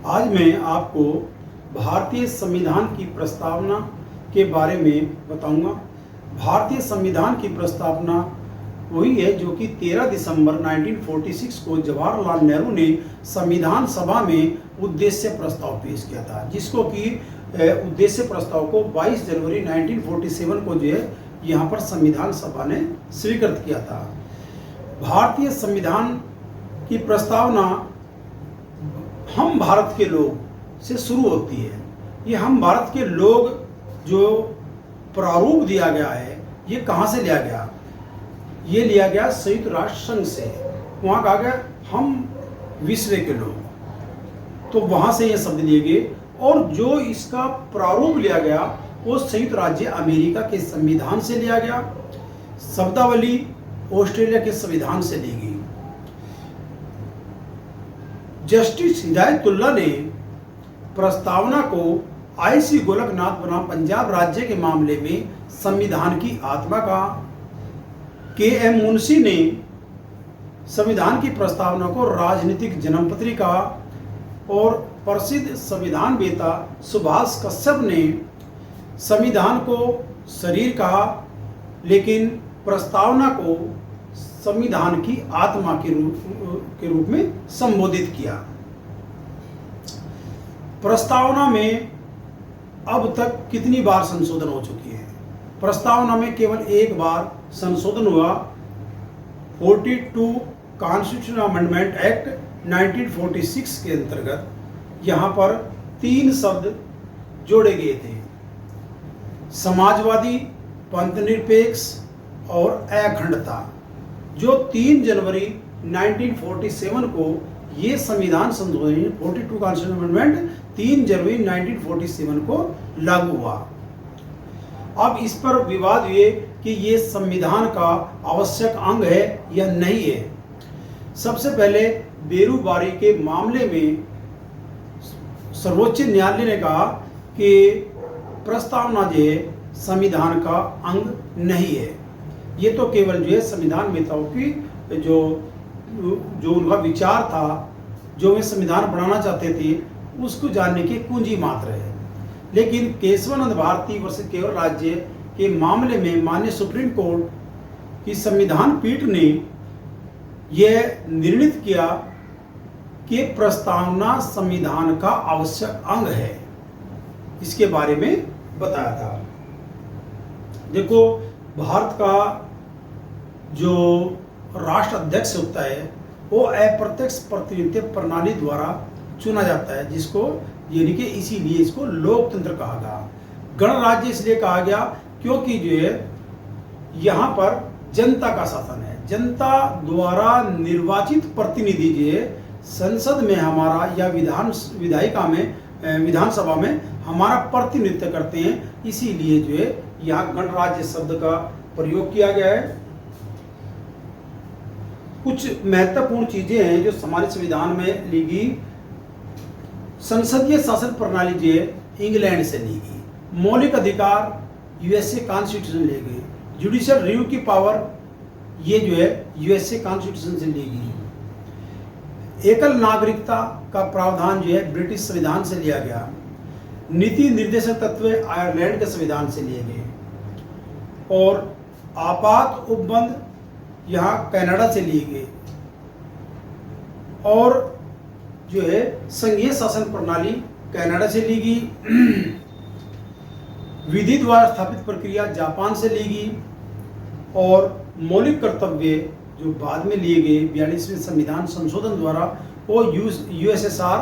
आज मैं आपको भारतीय संविधान की प्रस्तावना के बारे में बताऊंगा। भारतीय संविधान की प्रस्तावना वही है जो कि 13 दिसंबर 1946 को जवाहरलाल नेहरू ने संविधान सभा में उद्देश्य प्रस्ताव पेश किया था, जिसको कि उद्देश्य प्रस्ताव को 22 जनवरी 1947 को जो है यहाँ पर संविधान सभा ने स्वीकृत किया था। भारतीय संविधान की प्रस्तावना हम भारत के लोग से शुरू होती है। ये हम भारत के लोग जो प्रारूप दिया गया है, ये कहाँ से लिया गया? ये लिया गया संयुक्त राष्ट्र संघ से। वहाँ कहा गया हम विश्व के लोग, तो वहाँ से ये शब्द लिए गए। और जो इसका प्रारूप लिया गया वो संयुक्त राज्य अमेरिका के संविधान से लिया गया। शब्दावली ऑस्ट्रेलिया के संविधान से ली गई। जस्टिस हिदायतुल्लाह ने प्रस्तावना को आईसी गोलकनाथ बनाम पंजाब राज्य के मामले में संविधान की आत्मा कहा। के.एम. मुंशी ने संविधान की प्रस्तावना को राजनीतिक जन्मपत्री कहा और प्रसिद्ध संविधान वेता सुभाष कश्यप ने संविधान को शरीर कहा, लेकिन प्रस्तावना को संविधान की आत्मा के रूप में संबोधित किया। प्रस्तावना में अब तक कितनी बार संशोधन हो चुकी है? प्रस्तावना में केवल एक बार संशोधन हुआ। 42 कॉन्स्टिट्यूशन अमेंडमेंट एक्ट 1946 के अंतर्गत यहाँ पर 3 शब्द जोड़े गए थे: समाजवादी, पंथनिरपेक्ष और अखंडता। जो 3 जनवरी 1947 को ये संविधान संशोधन 42 कॉन्स्टिट्यूशन अमेंडमेंट 3 जनवरी 1947 को लागू हुआ। अब इस पर विवाद हुए कि ये संविधान का आवश्यक अंग है या नहीं है। सबसे पहले बेरूबारी के मामले में सर्वोच्च न्यायालय ने कहा कि प्रस्तावना जो है संविधान का अंग नहीं है। ये तो केवल जो है संविधान वेताओं की जो उनका विचार था, जो वे संविधान बनाना चाहते थे, उसको जानने की कुंजी मात्र है। लेकिन केशवानंद भारती वर्सेस केरल राज्य के मामले में माननीय सुप्रीम कोर्ट की संविधान पीठ ने यह निर्णित किया कि प्रस्तावना संविधान का आवश्यक अंग है। इसके बारे में बताया था। देखो, भारत का जो राष्ट्र अध्यक्ष होता है वो अप्रत्यक्ष प्रतिनिधित्व प्रणाली द्वारा चुना जाता है, जिसको यानी कि इसीलिए इसको लोकतंत्र कहा गया। गणराज्य इसलिए कहा गया क्योंकि जो है यहाँ पर जनता का शासन है। जनता द्वारा निर्वाचित प्रतिनिधि जो है संसद में हमारा या विधानसभा में हमारा प्रतिनिधित्व करते हैं। इसीलिए जो है यहाँ गणराज्य शब्द का प्रयोग किया गया है। कुछ महत्वपूर्ण चीजें हैं जो हमारे संविधान में ली गई। संसदीय शासन प्रणाली जो है इंग्लैंड से ली गई। मौलिक अधिकार यूएसए कॉन्स्टिट्यूशन ले गई। जुडिशियल रिव्यू की पावर ये जो है यूएसए कॉन्स्टिट्यूशन से ली गई। एकल नागरिकता का प्रावधान जो है ब्रिटिश संविधान से लिया गया। नीति निर्देशक तत्व आयरलैंड के संविधान से लिए गए और आपात उपबंध यहाँ कनाडा से लिए गए। और जो है संघीय शासन प्रणाली कनाडा से ली गई। विधि द्वारा स्थापित प्रक्रिया जापान से ली गई और मौलिक कर्तव्य जो बाद में लिए गए 42वें संविधान संशोधन द्वारा वो यूएसएसआर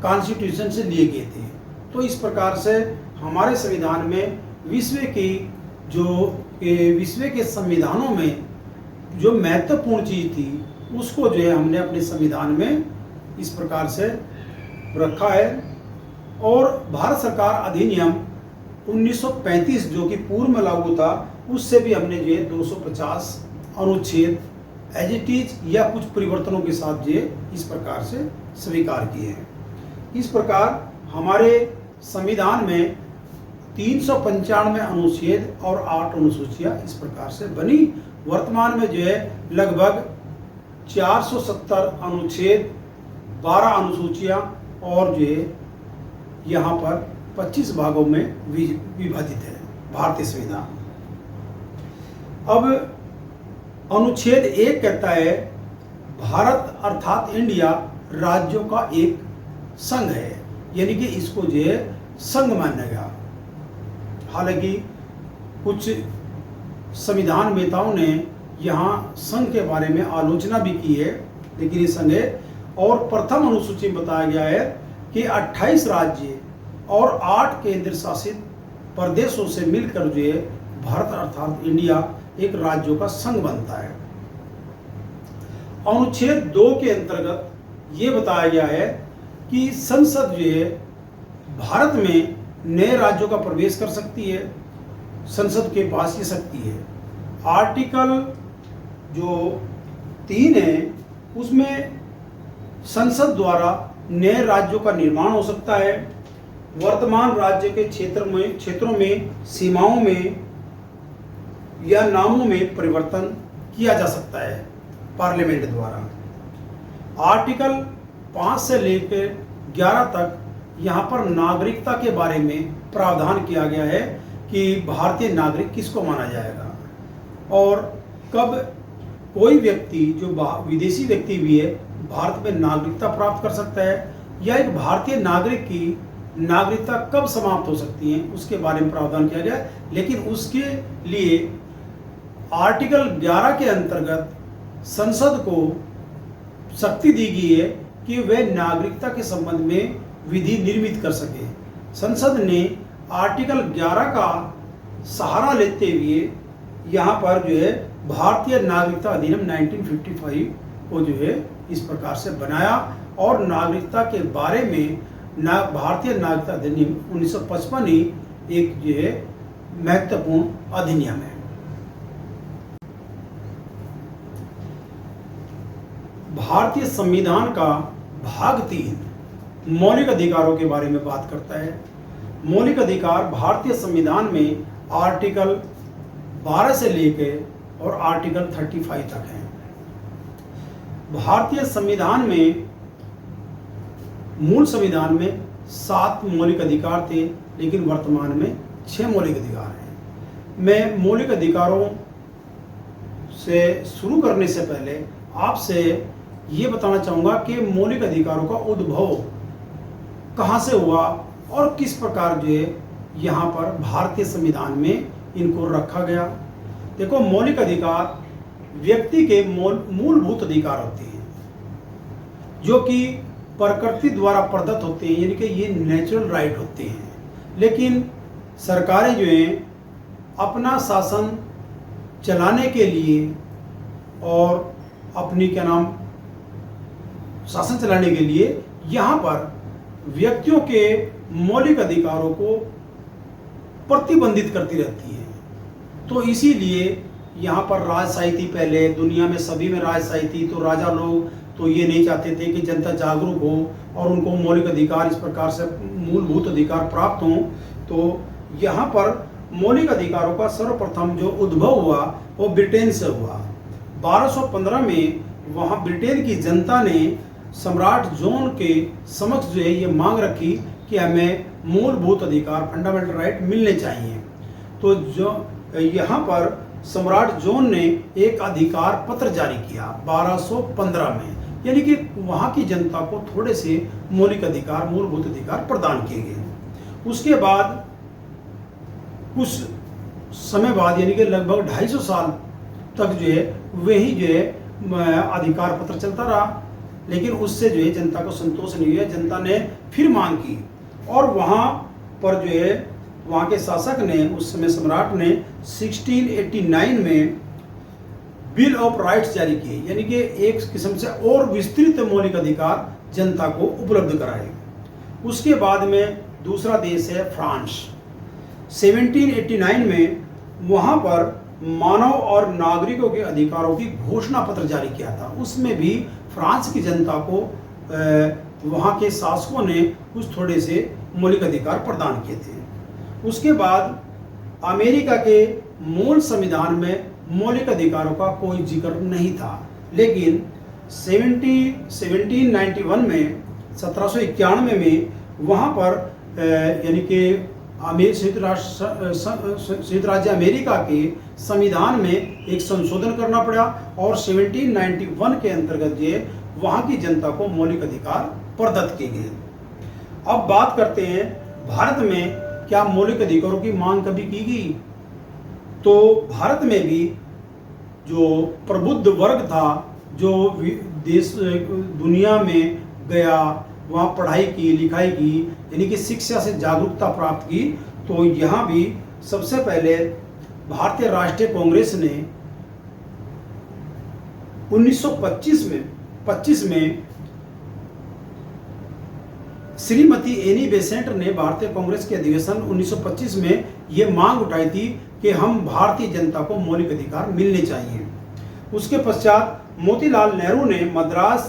कॉन्स्टिट्यूशन से लिए गए थे। तो इस प्रकार से हमारे संविधान में विश्व के संविधानों में जो महत्वपूर्ण चीज़ थी उसको जो है हमने अपने संविधान में इस प्रकार से रखा है। और भारत सरकार अधिनियम 1935 जो कि पूर्व में लागू था, उससे भी हमने जो है 250 अनुच्छेद एज इट इज या कुछ परिवर्तनों के साथ जो है इस प्रकार से स्वीकार किए हैं। इस प्रकार हमारे संविधान में 395 अनुच्छेद और 8 अनुसूचियाँ इस प्रकार से बनी। वर्तमान में जो है लगभग 470 अनुच्छेद, 12 अनुसूचियाँ और जो है यहाँ पर 25 भागों में विभाजित है भारतीय संविधान। अब अनुच्छेद 1 कहता है भारत अर्थात इंडिया राज्यों का एक संघ है, यानी कि इसको जो है संघ माना गया। हालांकि कुछ संविधान वेताओं ने यहाँ संघ के बारे में आलोचना भी की है, लेकिन ये संघ है। और प्रथम अनुसूची में बताया गया है कि 28 राज्य और 8 केंद्र शासित प्रदेशों से मिलकर जो है भारत अर्थात इंडिया एक राज्यों का संघ बनता है। अनुच्छेद 2 के अंतर्गत ये बताया गया है कि संसद जो है भारत में नए राज्यों का प्रवेश कर सकती है, संसद के पास ये शक्ति है। आर्टिकल जो 3 है उसमें संसद द्वारा नए राज्यों का निर्माण हो सकता है। वर्तमान राज्य के क्षेत्रों में सीमाओं में या नामों में परिवर्तन किया जा सकता है पार्लियामेंट द्वारा। आर्टिकल 5 से लेकर 11 तक यहाँ पर नागरिकता के बारे में प्रावधान किया गया है कि भारतीय नागरिक किसको माना जाएगा और कब कोई व्यक्ति जो विदेशी व्यक्ति भी है भारत में नागरिकता प्राप्त कर सकता है, या एक भारतीय नागरिक की नागरिकता कब समाप्त हो सकती है उसके बारे में प्रावधान किया गया है। लेकिन उसके लिए आर्टिकल 11 के अंतर्गत संसद को शक्ति दी गई है कि वह नागरिकता के संबंध में विधि निर्मित कर सके। संसद ने आर्टिकल 11 का सहारा लेते हुए यहाँ पर जो है भारतीय नागरिकता अधिनियम 1955 को जो है इस प्रकार से बनाया और नागरिकता के बारे में भारतीय नागरिकता अधिनियम 1955 ही एक जो है महत्वपूर्ण अधिनियम है। भारतीय संविधान का भाग 3 मौलिक अधिकारों के बारे में बात करता है। मौलिक अधिकार भारतीय संविधान में आर्टिकल 12 से लेकर और आर्टिकल 35 तक है। भारतीय संविधान में मूल संविधान में 7 मौलिक अधिकार थे, लेकिन वर्तमान में 6 मौलिक अधिकार हैं। मैं मौलिक अधिकारों से शुरू करने से पहले आपसे ये बताना चाहूँगा कि मौलिक अधिकारों का उद्भव कहाँ से हुआ और किस प्रकार जो है यहाँ पर भारतीय संविधान में इनको रखा गया। देखो, मौलिक अधिकार व्यक्ति के मूलभूत अधिकार होते हैं जो कि प्रकृति द्वारा प्रदत्त होते हैं, यानी कि ये नेचुरल राइट होते हैं। लेकिन सरकारें जो हैं अपना शासन चलाने के लिए और अपनी शासन चलाने के लिए यहाँ पर व्यक्तियों के मौलिक अधिकारों को प्रतिबंधित करती रहती है। तो इसीलिए यहाँ पर राजशाही थी, पहले दुनिया में सभी में राजशाही थी, तो राजा लोग तो ये नहीं चाहते थे कि जनता जागरूक हो और उनको मौलिक अधिकार इस प्रकार से मूलभूत अधिकार प्राप्त हों। तो यहाँ पर मौलिक अधिकारों का सर्वप्रथम जो उद्भव हुआ वो ब्रिटेन से हुआ। 1215 में वहाँ ब्रिटेन की जनता ने सम्राट जॉन के समक्ष जो है ये मांग रखी कि हमें मूलभूत अधिकार फंडामेंटल राइट मिलने चाहिए। तो जो यहाँ पर सम्राट जॉन ने एक अधिकार पत्र जारी किया 1215 में, यानी कि वहाँ की जनता को थोड़े से मौलिक अधिकार मूलभूत अधिकार प्रदान किए गए। उसके बाद कुछ समय बाद यानी कि लगभग 250 साल तक जो है वही जो है अधिकार पत्र चलता रहा, लेकिन उससे जो है जनता को संतोष नहीं हुआ। जनता ने फिर मांग की और वहाँ पर जो है वहाँ के शासक ने, उस समय सम्राट ने 1689 में बिल ऑफ राइट्स जारी किए, यानी कि एक किस्म से और विस्तृत मौलिक अधिकार जनता को उपलब्ध कराए। उसके बाद में दूसरा देश है फ्रांस। 1789 में वहाँ पर मानव और नागरिकों के अधिकारों की घोषणा पत्र जारी किया था। उसमें भी फ्रांस की जनता को वहाँ के शासकों ने कुछ थोड़े से मौलिक अधिकार प्रदान किए थे। उसके बाद अमेरिका के मूल संविधान में मौलिक अधिकारों का कोई जिक्र नहीं था, लेकिन 1791 में 1791 में वहाँ पर यानी कि संयुक्त राज्य अमेरिका के संविधान में एक संशोधन करना पड़ा और 1791 के अंतर्गत ये वहाँ की जनता को मौलिक अधिकार प्रदत्त किए गए। अब बात करते हैं भारत में क्या मौलिक अधिकारों की मांग कभी की गई? तो भारत में भी जो प्रबुद्ध वर्ग था, जो देश दुनिया में गया, वहाँ पढ़ाई की, लिखाई की, यानी कि शिक्षा से जागरूकता प्राप्त की, तो यहाँ भी सबसे पहले भारतीय राष्ट्रीय कांग्रेस ने 1925 में श्रीमती एनी बेसेंट ने भारतीय कांग्रेस के अधिवेशन 1925 में ये मांग उठाई थी कि हम भारतीय जनता को मौलिक अधिकार मिलने चाहिए। उसके पश्चात मोतीलाल नेहरू ने मद्रास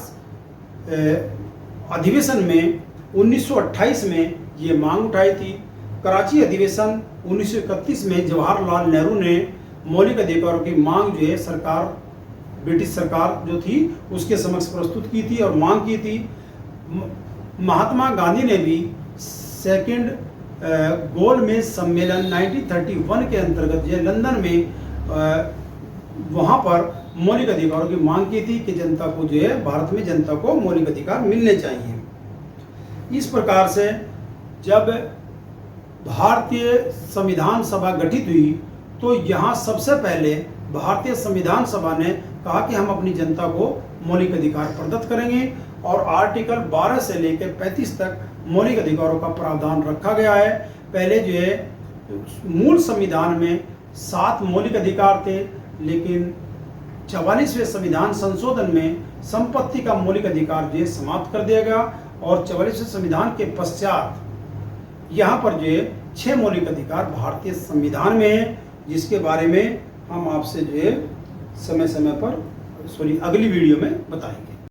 अधिवेशन में 1928 में ये मांग उठाई थी। कराची अधिवेशन 1931 में जवाहरलाल नेहरू ने मौलिक अधिकारों की मांग जो है सरकार, ब्रिटिश सरकार जो थी उसके समक्ष प्रस्तुत की थी और मांग की थी। महात्मा गांधी ने भी सेकंड गोलमेज सम्मेलन 1931 के अंतर्गत ये लंदन में वहाँ पर मौलिक अधिकारों की मांग की थी कि जनता को जो है, भारत में जनता को मौलिक अधिकार मिलने चाहिए। इस प्रकार से जब भारतीय संविधान सभा गठित हुई तो यहाँ सबसे पहले भारतीय संविधान सभा ने कहा कि हम अपनी जनता को मौलिक अधिकार प्रदत्त करेंगे और आर्टिकल 12 से लेकर 35 तक मौलिक अधिकारों का प्रावधान रखा गया है। पहले जो है मूल संविधान में 7 मौलिक अधिकार थे, लेकिन 44वें संविधान संशोधन में संपत्ति का मौलिक अधिकार जो है समाप्त कर दिया गया और 44वें संविधान के पश्चात यहाँ पर जो है 6 मौलिक अधिकार भारतीय संविधान में है, जिसके बारे में हम आपसे जो है समय समय पर अगली वीडियो में बताएंगे।